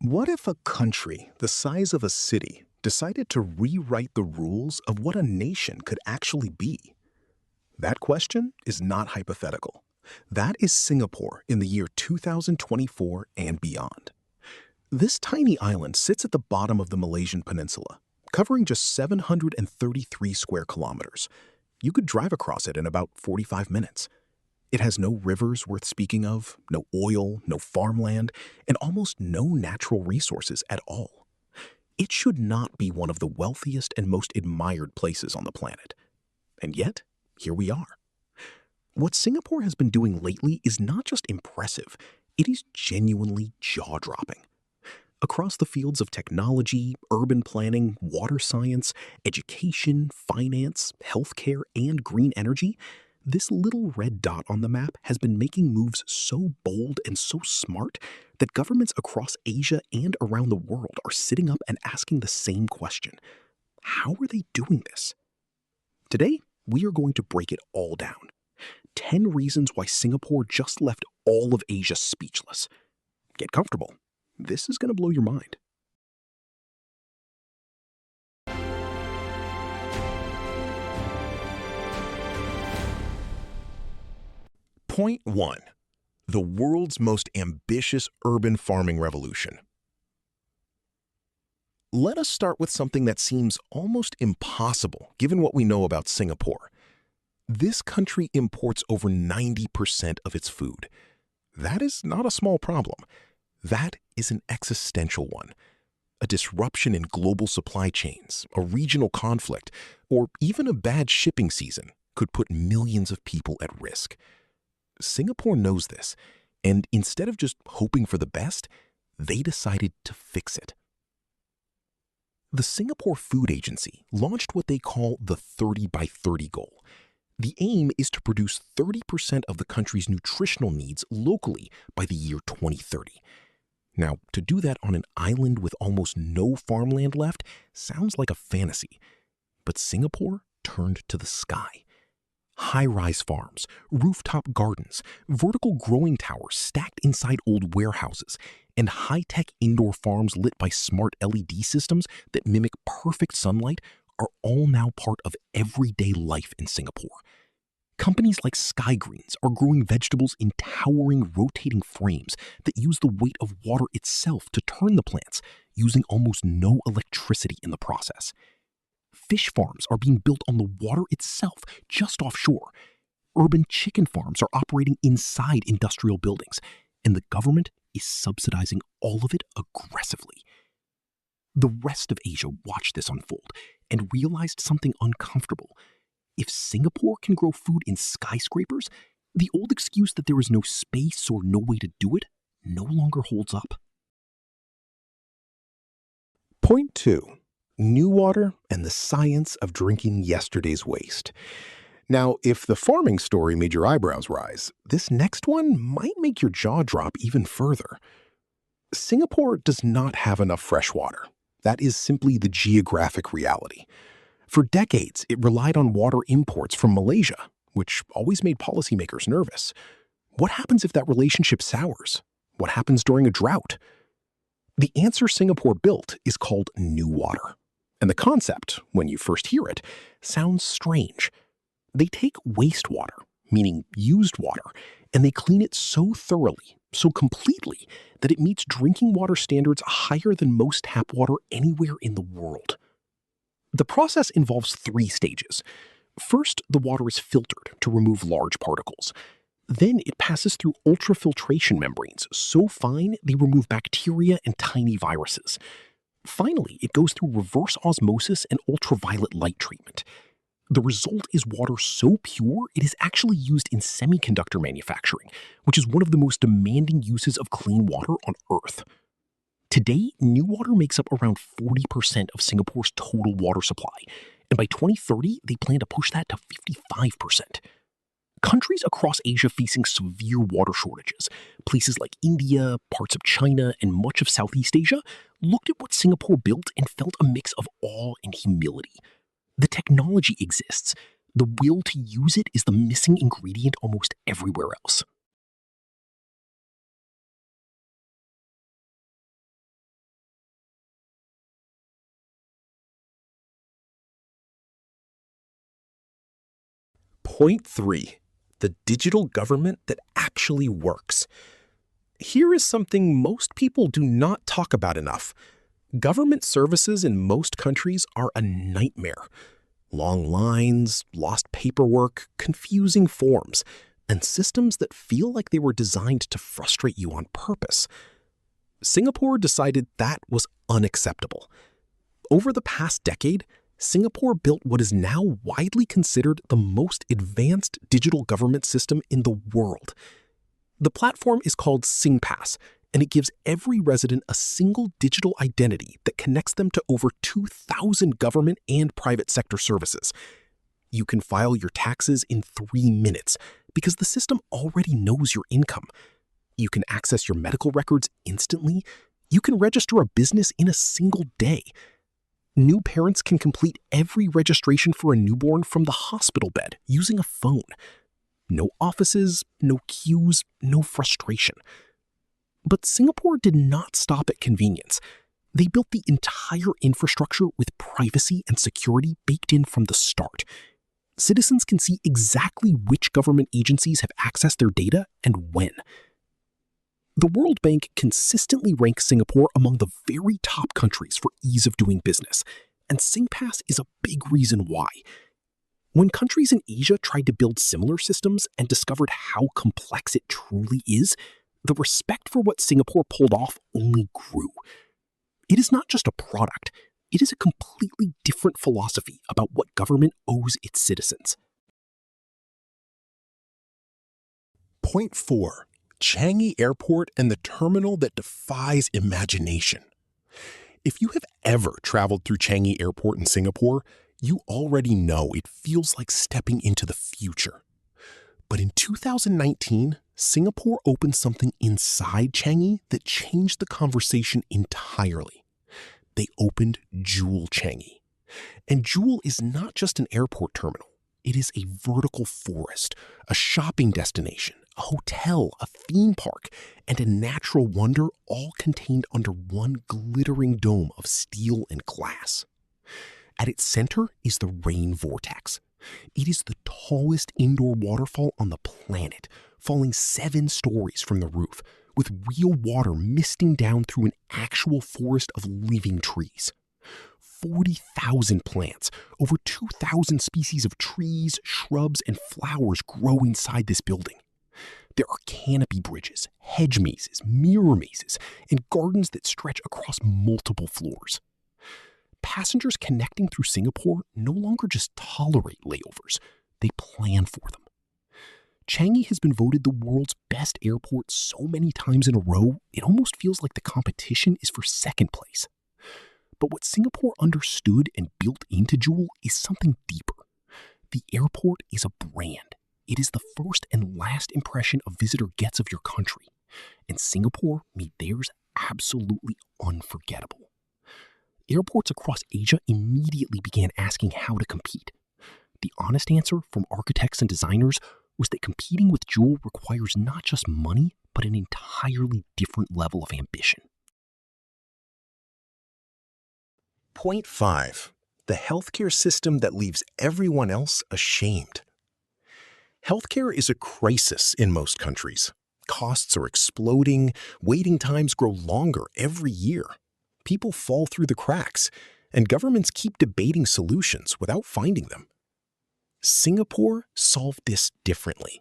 What if a country the size of a city decided to rewrite the rules of what a nation could actually be? That question is not hypothetical. That is Singapore in the year 2024 and beyond. This tiny island sits at the bottom of the Malaysian peninsula, covering just 733 square kilometers. You could drive across it in about 45 minutes. It has no rivers worth speaking of, no oil, no farmland, and almost no natural resources at all. It should not be one of the wealthiest and most admired places on the planet. And yet, here we are. What Singapore has been doing lately is not just impressive, it is genuinely jaw-dropping. Across the fields of technology, urban planning, water science, education, finance, healthcare, and green energy, this little red dot on the map has been making moves so bold and so smart that governments across Asia and around the world are sitting up and asking the same question. How are they doing this? Today, we are going to break it all down. 10 reasons why Singapore just left all of Asia speechless. Get comfortable. This is going to blow your mind. Point 1. The world's most ambitious urban farming revolution. Let us start with something that seems almost impossible given what we know about Singapore. This country imports over 90% of its food. That is not a small problem. That is an existential one. A disruption in global supply chains, a regional conflict, or even a bad shipping season could put millions of people at risk. Singapore knows this, and instead of just hoping for the best, they decided to fix it. The Singapore Food Agency launched what they call the 30 by 30 goal. The aim is to produce 30% of the country's nutritional needs locally by the year 2030. Now, to do that on an island with almost no farmland left sounds like a fantasy. But Singapore turned to the sky. High-rise farms, rooftop gardens, vertical growing towers stacked inside old warehouses, and high-tech indoor farms lit by smart LED systems that mimic perfect sunlight are all now part of everyday life in Singapore. Companies like Skygreens are growing vegetables in towering rotating frames that use the weight of water itself to turn the plants, using almost no electricity in the process. Fish farms are being built on the water itself, just offshore. Urban chicken farms are operating inside industrial buildings, and the government is subsidizing all of it aggressively. The rest of Asia watched this unfold and realized something uncomfortable. If Singapore can grow food in skyscrapers, the old excuse that there is no space or no way to do it no longer holds up. Point 2. New water and the science of drinking yesterday's waste. Now, if the farming story made your eyebrows rise, this next one might make your jaw drop even further. Singapore does not have enough fresh water. That is simply the geographic reality. For decades, it relied on water imports from Malaysia, which always made policymakers nervous. What happens if that relationship sours? What happens during a drought? The answer Singapore built is called new water. And the concept, when you first hear it, sounds strange. They take wastewater, meaning used water, and they clean it so thoroughly, so completely, that it meets drinking water standards higher than most tap water anywhere in the world. The process involves 3 stages. First, the water is filtered to remove large particles. Then it passes through ultrafiltration membranes so fine they remove bacteria and tiny viruses. Finally, it goes through reverse osmosis and ultraviolet light treatment. The result is water so pure it is actually used in semiconductor manufacturing, which is one of the most demanding uses of clean water on Earth. Today, new water makes up around 40% of Singapore's total water supply, and by 2030, they plan to push that to 55%. Countries across Asia facing severe water shortages, places like India, parts of China, and much of Southeast Asia, looked at what Singapore built and felt a mix of awe and humility. The technology exists. The will to use it is the missing ingredient almost everywhere else. Point 3. The digital government that actually works. Here is something most people do not talk about enough. Government services in most countries are a nightmare. Long lines, lost paperwork, confusing forms, and systems that feel like they were designed to frustrate you on purpose. Singapore decided that was unacceptable. Over the past decade, Singapore built what is now widely considered the most advanced digital government system in the world. The platform is called SingPass, and it gives every resident a single digital identity that connects them to over 2,000 government and private sector services. You can file your taxes in 3 minutes because the system already knows your income. You can access your medical records instantly. You can register a business in a single day. New parents can complete every registration for a newborn from the hospital bed using a phone. No offices, no queues, no frustration. But Singapore did not stop at convenience. They built the entire infrastructure with privacy and security baked in from the start. Citizens can see exactly which government agencies have accessed their data and when. The World Bank consistently ranks Singapore among the very top countries for ease of doing business, and SingPass is a big reason why. When countries in Asia tried to build similar systems and discovered how complex it truly is, the respect for what Singapore pulled off only grew. It is not just a product, it is a completely different philosophy about what government owes its citizens. Point 4. Changi Airport and the terminal that defies imagination. If you have ever traveled through Changi Airport in Singapore, you already know it feels like stepping into the future. But in 2019, Singapore opened something inside Changi that changed the conversation entirely. They opened Jewel Changi. And Jewel is not just an airport terminal. It is a vertical forest, a shopping destination, a hotel, a theme park, and a natural wonder all contained under one glittering dome of steel and glass. At its center is the rain vortex. It is the tallest indoor waterfall on the planet, falling 7 stories from the roof, with real water misting down through an actual forest of living trees. 40,000 plants, over 2,000 species of trees, shrubs, and flowers grow inside this building. There are canopy bridges, hedge mazes, mirror mazes, and gardens that stretch across multiple floors. Passengers connecting through Singapore no longer just tolerate layovers, they plan for them. Changi has been voted the world's best airport so many times in a row, it almost feels like the competition is for second place. But what Singapore understood and built into Jewel is something deeper. The airport is a brand. It is the first and last impression a visitor gets of your country. And Singapore made theirs absolutely unforgettable. Airports across Asia immediately began asking how to compete. The honest answer from architects and designers was that competing with Jewel requires not just money, but an entirely different level of ambition. Point 5. The healthcare system that leaves everyone else ashamed. Healthcare is a crisis in most countries. Costs are exploding, waiting times grow longer every year. People fall through the cracks, and governments keep debating solutions without finding them. Singapore solved this differently.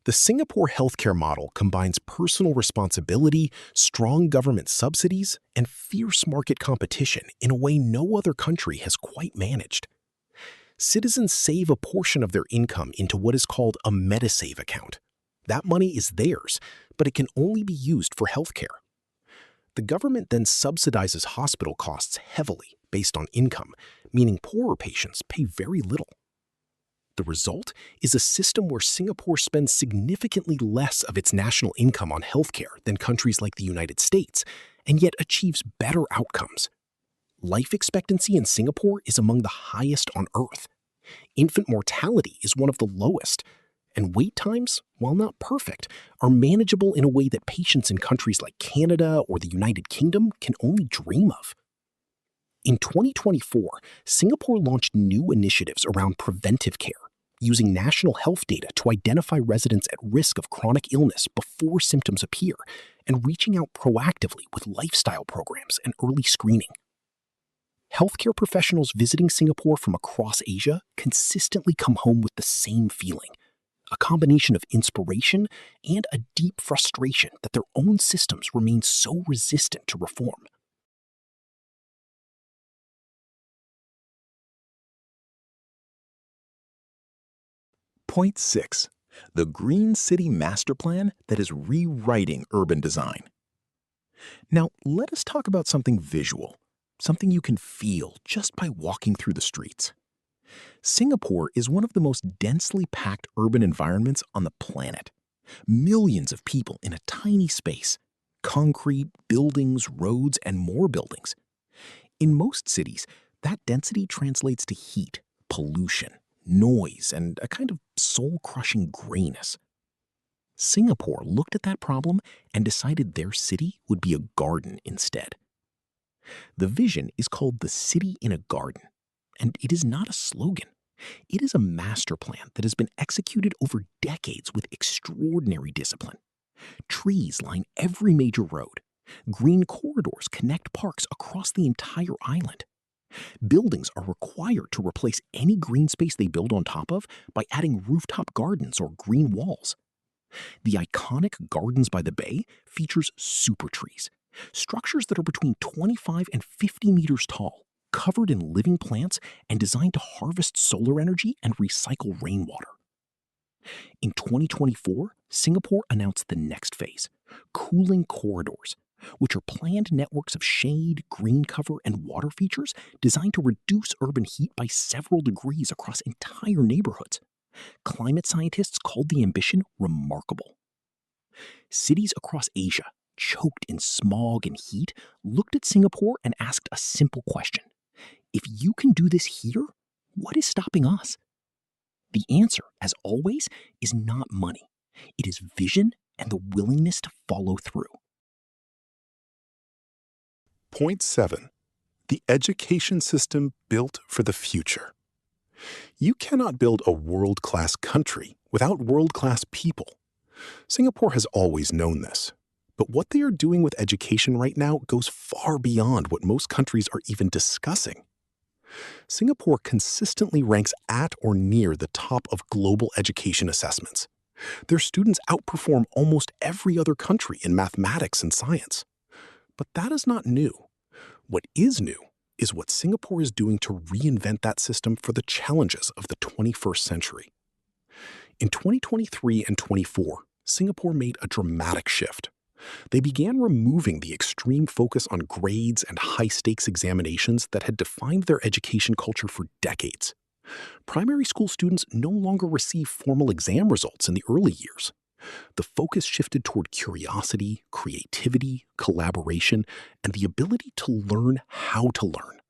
The Singapore healthcare model combines personal responsibility, strong government subsidies, and fierce market competition in a way no other country has quite managed. Citizens save a portion of their income into what is called a MediSave account. That money is theirs, but it can only be used for healthcare. The government then subsidizes hospital costs heavily based on income, meaning poorer patients pay very little. The result is a system where Singapore spends significantly less of its national income on healthcare than countries like the United States, and yet achieves better outcomes. Life expectancy in Singapore is among the highest on Earth. Infant mortality is one of the lowest, and wait times, while not perfect, are manageable in a way that patients in countries like Canada or the United Kingdom can only dream of. In 2024, Singapore launched new initiatives around preventive care, using national health data to identify residents at risk of chronic illness before symptoms appear, and reaching out proactively with lifestyle programs and early screening. Healthcare professionals visiting Singapore from across Asia consistently come home with the same feeling, a combination of inspiration and a deep frustration that their own systems remain so resistant to reform. Point 6. The Green City Master Plan that is rewriting urban design. Now, let us talk about something visual, something you can feel just by walking through the streets. Singapore is one of the most densely packed urban environments on the planet. Millions of people in a tiny space. Concrete, buildings, roads, and more buildings. In most cities, that density translates to heat, pollution, noise, and a kind of soul-crushing grayness. Singapore looked at that problem and decided their city would be a garden instead. The vision is called the City in a Garden, and it is not a slogan. It is a master plan that has been executed over decades with extraordinary discipline. Trees line every major road. Green corridors connect parks across the entire island. Buildings are required to replace any green space they build on top of by adding rooftop gardens or green walls. The iconic Gardens by the Bay features super trees, structures that are between 25 and 50 meters tall, covered in living plants and designed to harvest solar energy and recycle rainwater. In 2024, Singapore announced the next phase, cooling corridors, which are planned networks of shade, green cover, and water features designed to reduce urban heat by several degrees across entire neighborhoods. Climate scientists called the ambition remarkable. Cities across Asia, choked in smog and heat, looked at Singapore and asked a simple question. If you can do this here, what is stopping us? The answer, as always, is not money. It is vision and the willingness to follow through. Point 7. The education system built for the future. You cannot build a world-class country without world-class people. Singapore has always known this. But what they are doing with education right now goes far beyond what most countries are even discussing. Singapore consistently ranks at or near the top of global education assessments. Their students outperform almost every other country in mathematics and science. But that is not new. What is new is what Singapore is doing to reinvent that system for the challenges of the 21st century. In 2023 and 24, Singapore made a dramatic shift. They began removing the extreme focus on grades and high-stakes examinations that had defined their education culture for decades. Primary school students no longer receive formal exam results in the early years. The focus shifted toward curiosity, creativity, collaboration, and the ability to learn how to learn.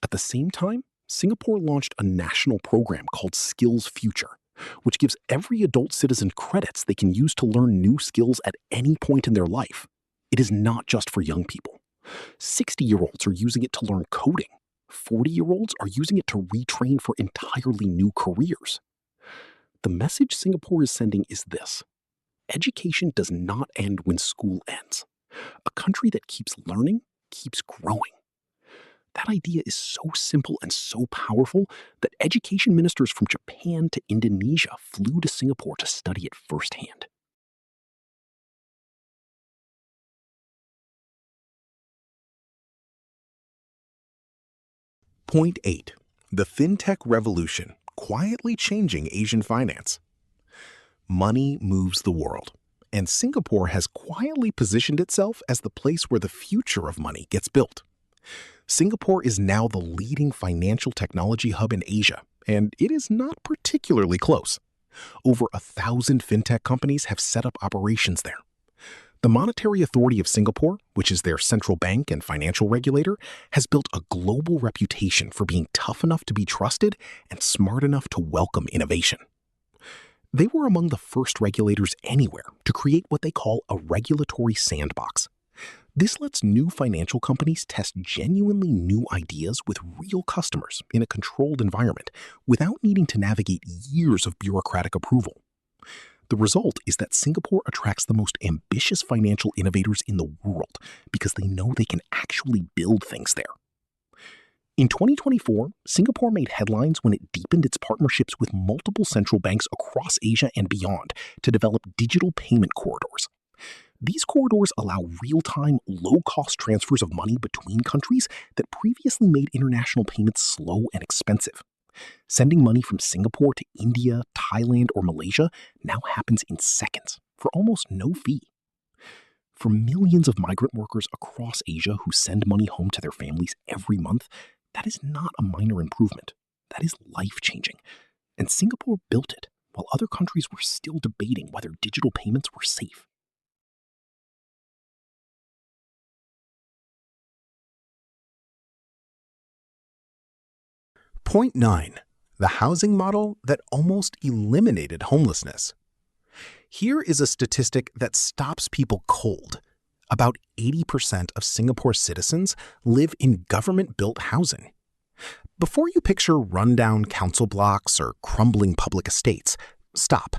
At the same time, Singapore launched a national program called Skills Future, which gives every adult citizen credits they can use to learn new skills at any point in their life. It is not just for young people. 60-year-olds are using it to learn coding. 40-year-olds are using it to retrain for entirely new careers. The message Singapore is sending is this: education does not end when school ends. A country that keeps learning keeps growing. That idea is so simple and so powerful that education ministers from Japan to Indonesia flew to Singapore to study it firsthand. Point 8. The Fintech Revolution, quietly changing Asian finance. Money moves the world, and Singapore has quietly positioned itself as the place where the future of money gets built. Singapore is now the leading financial technology hub in Asia, and it is not particularly close. Over 1,000 fintech companies have set up operations there. The Monetary Authority of Singapore, which is their central bank and financial regulator, has built a global reputation for being tough enough to be trusted and smart enough to welcome innovation. They were among the first regulators anywhere to create what they call a regulatory sandbox. This lets new financial companies test genuinely new ideas with real customers in a controlled environment without needing to navigate years of bureaucratic approval. The result is that Singapore attracts the most ambitious financial innovators in the world because they know they can actually build things there. In 2024, Singapore made headlines when it deepened its partnerships with multiple central banks across Asia and beyond to develop digital payment corridors. These corridors allow real-time, low-cost transfers of money between countries that previously made international payments slow and expensive. Sending money from Singapore to India, Thailand, or Malaysia now happens in seconds for almost no fee. For millions of migrant workers across Asia who send money home to their families every month, that is not a minor improvement. That is life-changing. And Singapore built it while other countries were still debating whether digital payments were safe. Point 9. The housing model that almost eliminated homelessness. Here is a statistic that stops people cold. About 80% of Singapore's citizens live in government-built housing. Before you picture rundown council blocks or crumbling public estates, stop.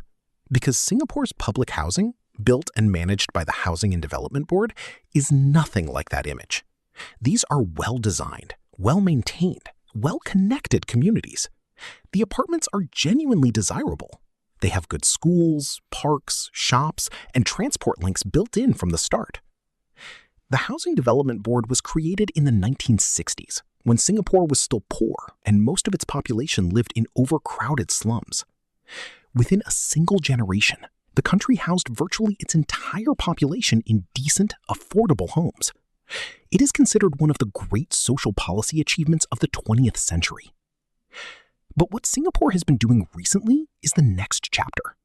Because Singapore's public housing, built and managed by the Housing and Development Board, is nothing like that image. These are well-designed, well-maintained, well-connected communities. The apartments are genuinely desirable. They have good schools, parks, shops, and transport links built in from the start. The Housing Development Board was created in the 1960s, when Singapore was still poor and most of its population lived in overcrowded slums. Within a single generation, the country housed virtually its entire population in decent, affordable homes. It is considered one of the great social policy achievements of the 20th century. But what Singapore has been doing recently is the next chapter.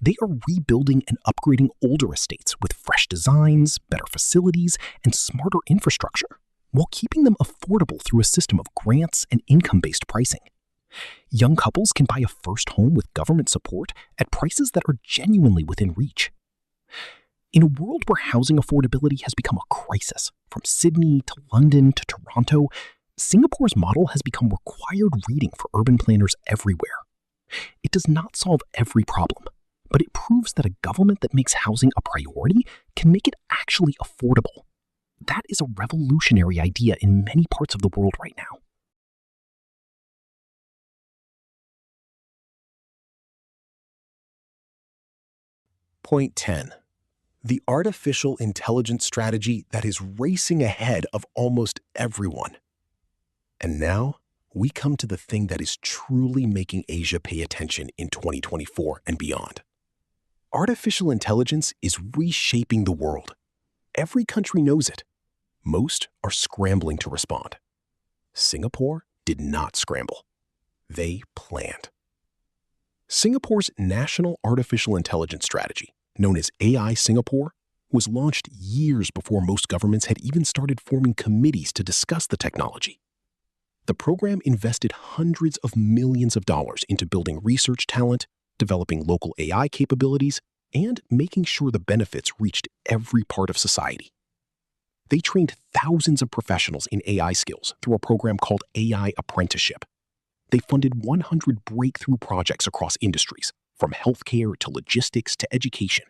They are rebuilding and upgrading older estates with fresh designs, better facilities, and smarter infrastructure, while keeping them affordable through a system of grants and income-based pricing. Young couples can buy a first home with government support at prices that are genuinely within reach. In a world where housing affordability has become a crisis, from Sydney to London to Toronto, Singapore's model has become required reading for urban planners everywhere. It does not solve every problem, but it proves that a government that makes housing a priority can make it actually affordable. That is a revolutionary idea in many parts of the world right now. Point 10. The artificial intelligence strategy that is racing ahead of almost everyone. And now, we come to the thing that is truly making Asia pay attention in 2024 and beyond. Artificial intelligence is reshaping the world. Every country knows it. Most are scrambling to respond. Singapore did not scramble. They planned. Singapore's National Artificial Intelligence Strategy, known as AI Singapore, was launched years before most governments had even started forming committees to discuss the technology. The program invested hundreds of millions of dollars into building research talent, developing local AI capabilities, and making sure the benefits reached every part of society. They trained thousands of professionals in AI skills through a program called AI Apprenticeship. They funded 100 breakthrough projects across industries, from healthcare to logistics to education.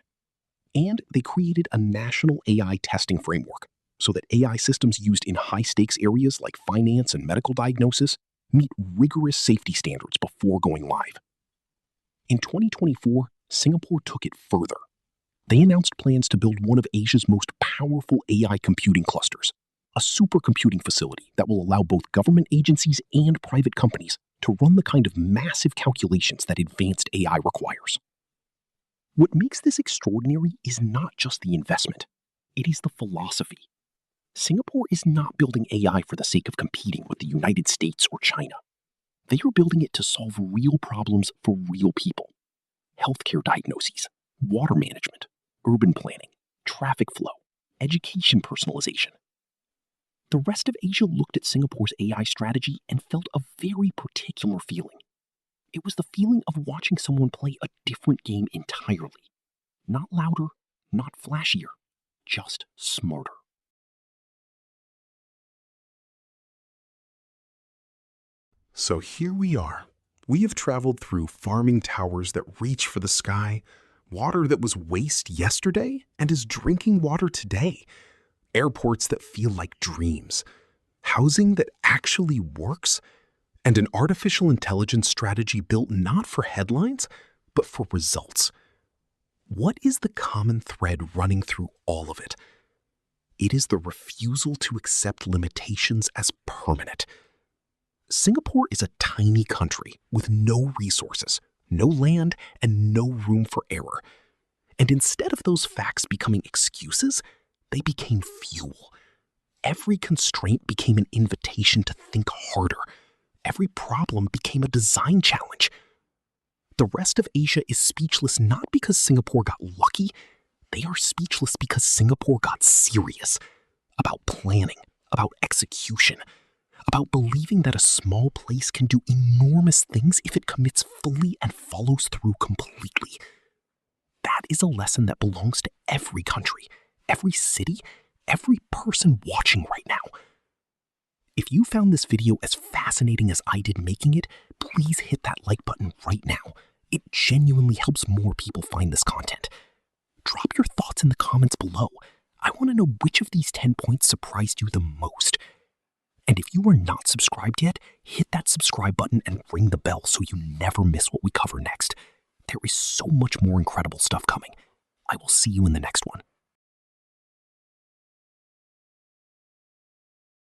And they created a national AI testing framework so that AI systems used in high-stakes areas like finance and medical diagnosis meet rigorous safety standards before going live. In 2024, Singapore took it further. They announced plans to build one of Asia's most powerful AI computing clusters, a supercomputing facility that will allow both government agencies and private companies to run the kind of massive calculations that advanced AI requires. What makes this extraordinary is not just the investment. It is the philosophy. Singapore is not building AI for the sake of competing with the United States or China. They are building it to solve real problems for real people. Healthcare diagnoses, water management, urban planning, traffic flow, education personalization. The rest of Asia looked at Singapore's AI strategy and felt a very particular feeling. It was the feeling of watching someone play a different game entirely. Not louder, not flashier, just smarter. So here we are. We have traveled through farming towers that reach for the sky, water that was waste yesterday and is drinking water today, airports that feel like dreams, housing that actually works, and an artificial intelligence strategy built not for headlines, but for results. What is the common thread running through all of it? It is the refusal to accept limitations as permanent. Singapore is a tiny country with no resources, no land, and no room for error. And instead of those facts becoming excuses, they became fuel. Every constraint became an invitation to think harder. Every problem became a design challenge. The rest of Asia is speechless not because Singapore got lucky. They are speechless because Singapore got serious about planning, about execution, about believing that a small place can do enormous things if it commits fully and follows through completely. That is a lesson that belongs to every country, every city, every person watching right now. If you found this video as fascinating as I did making it, please hit that like button right now. It genuinely helps more people find this content. Drop your thoughts in the comments below. I want to know which of these 10 points surprised you the most. And if you are not subscribed yet, hit that subscribe button and ring the bell so you never miss what we cover next. There is so much more incredible stuff coming. I will see you in the next one.